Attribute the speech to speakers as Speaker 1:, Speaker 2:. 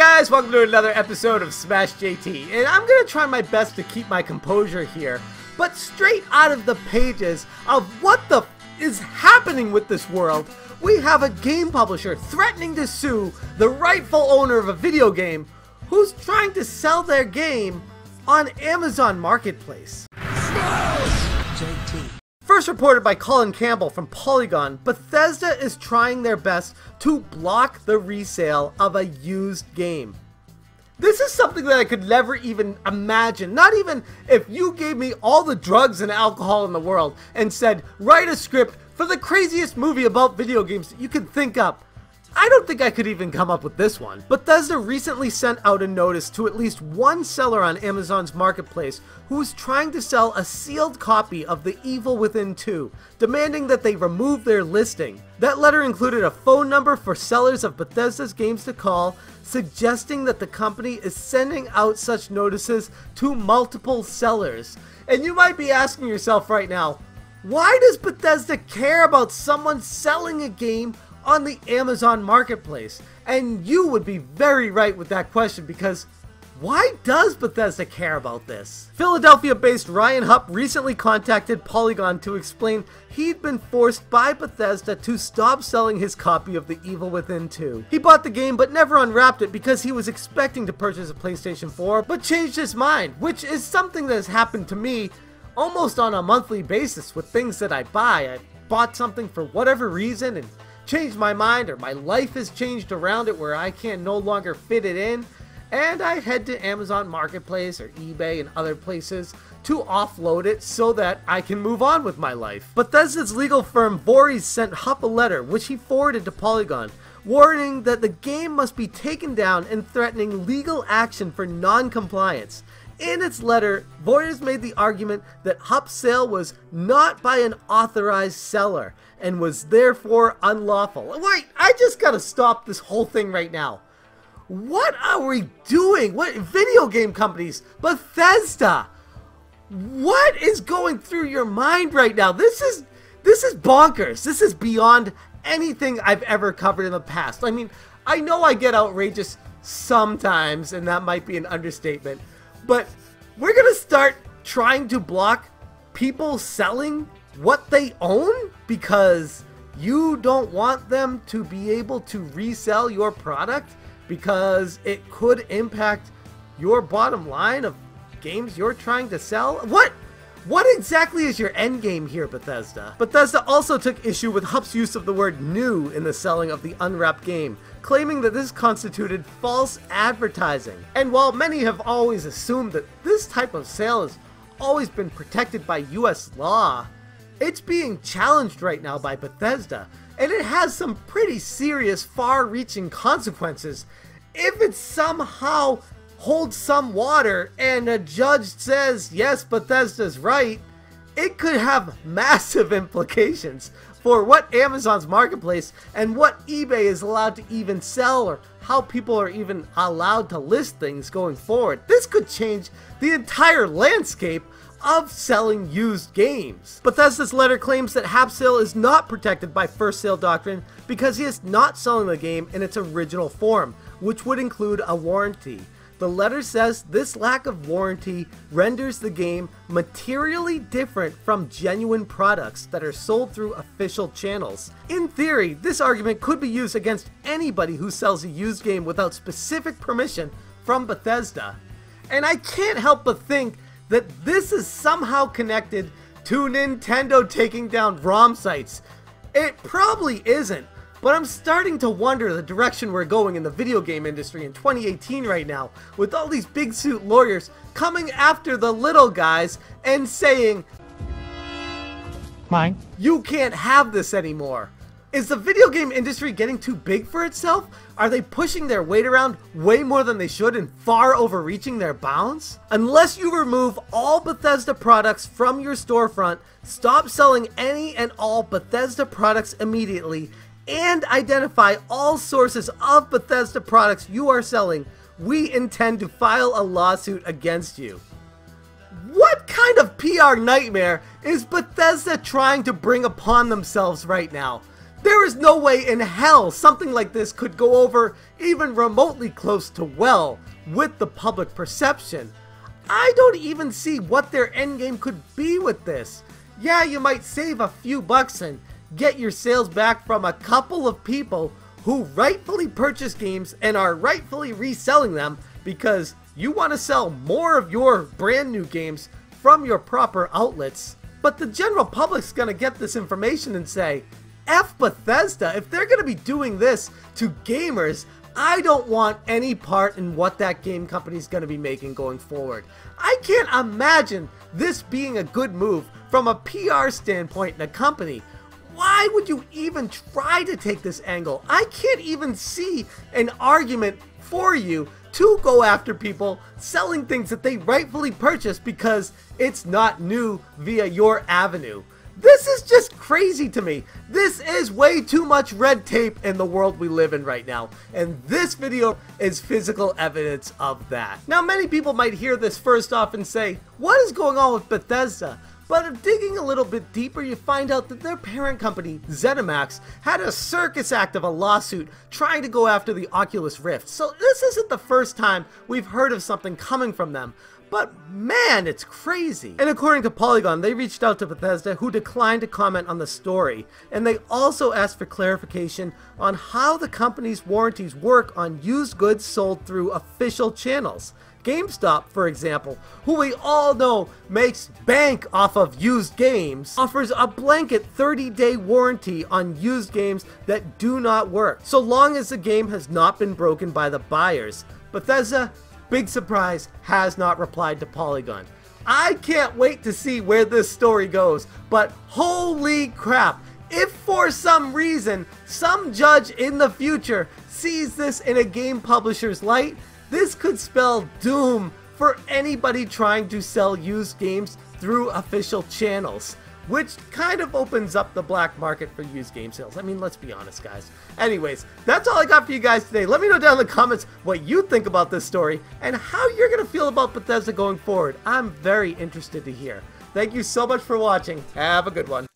Speaker 1: guys, welcome to another episode of Smash JT, and I'm gonna try my best to keep my composure here, but straight out of the pages of what the is happening with this world, we have a game publisher threatening to sue the rightful owner of a video game who's trying to sell their game on Amazon Marketplace. JT. First reported by Colin Campbell from Polygon, Bethesda is trying their best to block the resale of a used game. This is something that I could never even imagine, not even if you gave me all the drugs and alcohol in the world and said, write a script for the craziest movie about video games that you could think up. I don't think I could even come up with this one. Bethesda recently sent out a notice to at least one seller on Amazon's marketplace who was trying to sell a sealed copy of The Evil Within 2, demanding that they remove their listing. That letter included a phone number for sellers of Bethesda's games to call, suggesting that the company is sending out such notices to multiple sellers. And you might be asking yourself right now, why does Bethesda care about someone selling a game on the Amazon Marketplace? And you would be very right with that question, because why does Bethesda care about this? Philadelphia-based Ryan Hupp recently contacted Polygon to explain he'd been forced by Bethesda to stop selling his copy of The Evil Within 2. He bought the game but never unwrapped it because he was expecting to purchase a PlayStation 4 but changed his mind, which is something that has happened to me almost on a monthly basis with things that I buy. I bought something for whatever reason and changed my mind, or my life has changed around it where I can no longer fit it in, and I head to Amazon Marketplace or eBay and other places to offload it so that I can move on with my life. Bethesda's legal firm Voorhees sent Hupp a letter, which he forwarded to Polygon, warning that the game must be taken down and threatening legal action for non-compliance. In its letter, Voorhees made the argument that Hupp's sale was not by an authorized seller and was therefore unlawful. Wait, I just gotta stop this whole thing right now. What are we doing? What video game companies? Bethesda! What is going through your mind right now? This is bonkers. This is beyond anything I've ever covered in the past. I mean, I know I get outrageous sometimes, and that might be an understatement, but we're gonna start trying to block people selling what they own because you don't want them to be able to resell your product because it could impact your bottom line of games you're trying to sell? What exactly is your end game here, Bethesda? Bethesda also took issue with Hupp's use of the word new in the selling of the unwrapped game, claiming that this constituted false advertising. And while many have always assumed that this type of sale has always been protected by US law, it's being challenged right now by Bethesda, and it has some pretty serious, far-reaching consequences if it somehow holds some water and a judge says, yes, Bethesda's right. It could have massive implications for what Amazon's marketplace and what eBay is allowed to even sell, or how people are even allowed to list things going forward. This could change the entire landscape of selling used games. Bethesda's letter claims that Hupp's sale is not protected by first sale doctrine because he is not selling the game in its original form, which would include a warranty. The letter says this lack of warranty renders the game materially different from genuine products that are sold through official channels. In theory, this argument could be used against anybody who sells a used game without specific permission from Bethesda. And I can't help but think that this is somehow connected to Nintendo taking down ROM sites. It probably isn't, but I'm starting to wonder the direction we're going in the video game industry in 2018 right now, with all these big suit lawyers coming after the little guys and saying, "Mine, you can't have this anymore." Is the video game industry getting too big for itself? Are they pushing their weight around way more than they should and far overreaching their bounds? Unless you remove all Bethesda products from your storefront, stop selling any and all Bethesda products immediately, and identify all sources of Bethesda products you are selling, we intend to file a lawsuit against you. What kind of PR nightmare is Bethesda trying to bring upon themselves right now? There is no way in hell something like this could go over even remotely close to well with the public perception. I don't even see what their endgame could be with this. Yeah, you might save a few bucks and get your sales back from a couple of people who rightfully purchase games and are rightfully reselling them because you want to sell more of your brand new games from your proper outlets. But the general public's gonna get this information and say, F Bethesda, if they're gonna be doing this to gamers, I don't want any part in what that game company's gonna be making going forward. I can't imagine this being a good move from a PR standpoint in a company. Why would you even try to take this angle? I can't even see an argument for you to go after people selling things that they rightfully purchased because it's not new via your avenue. This is just crazy to me. This is way too much red tape in the world we live in right now, and this video is physical evidence of that. Now, many people might hear this first off and say, what is going on with Bethesda? But digging a little bit deeper, you find out that their parent company, ZeniMax, had a circus act of a lawsuit trying to go after the Oculus Rift. So this isn't the first time we've heard of something coming from them. But man, it's crazy. And according to Polygon, they reached out to Bethesda, who declined to comment on the story. And they also asked for clarification on how the company's warranties work on used goods sold through official channels. GameStop, for example, who we all know makes bank off of used games, offers a blanket 30-day warranty on used games that do not work, so long as the game has not been broken by the buyers. Bethesda, big surprise, has not replied to Polygon. I can't wait to see where this story goes, but holy crap, if for some reason some judge in the future sees this in a game publisher's light, this could spell doom for anybody trying to sell used games through official channels, which kind of opens up the black market for used game sales. I mean, let's be honest, guys. Anyways, that's all I got for you guys today. Let me know down in the comments what you think about this story and how you're going to feel about Bethesda going forward. I'm very interested to hear. Thank you so much for watching. Have a good one.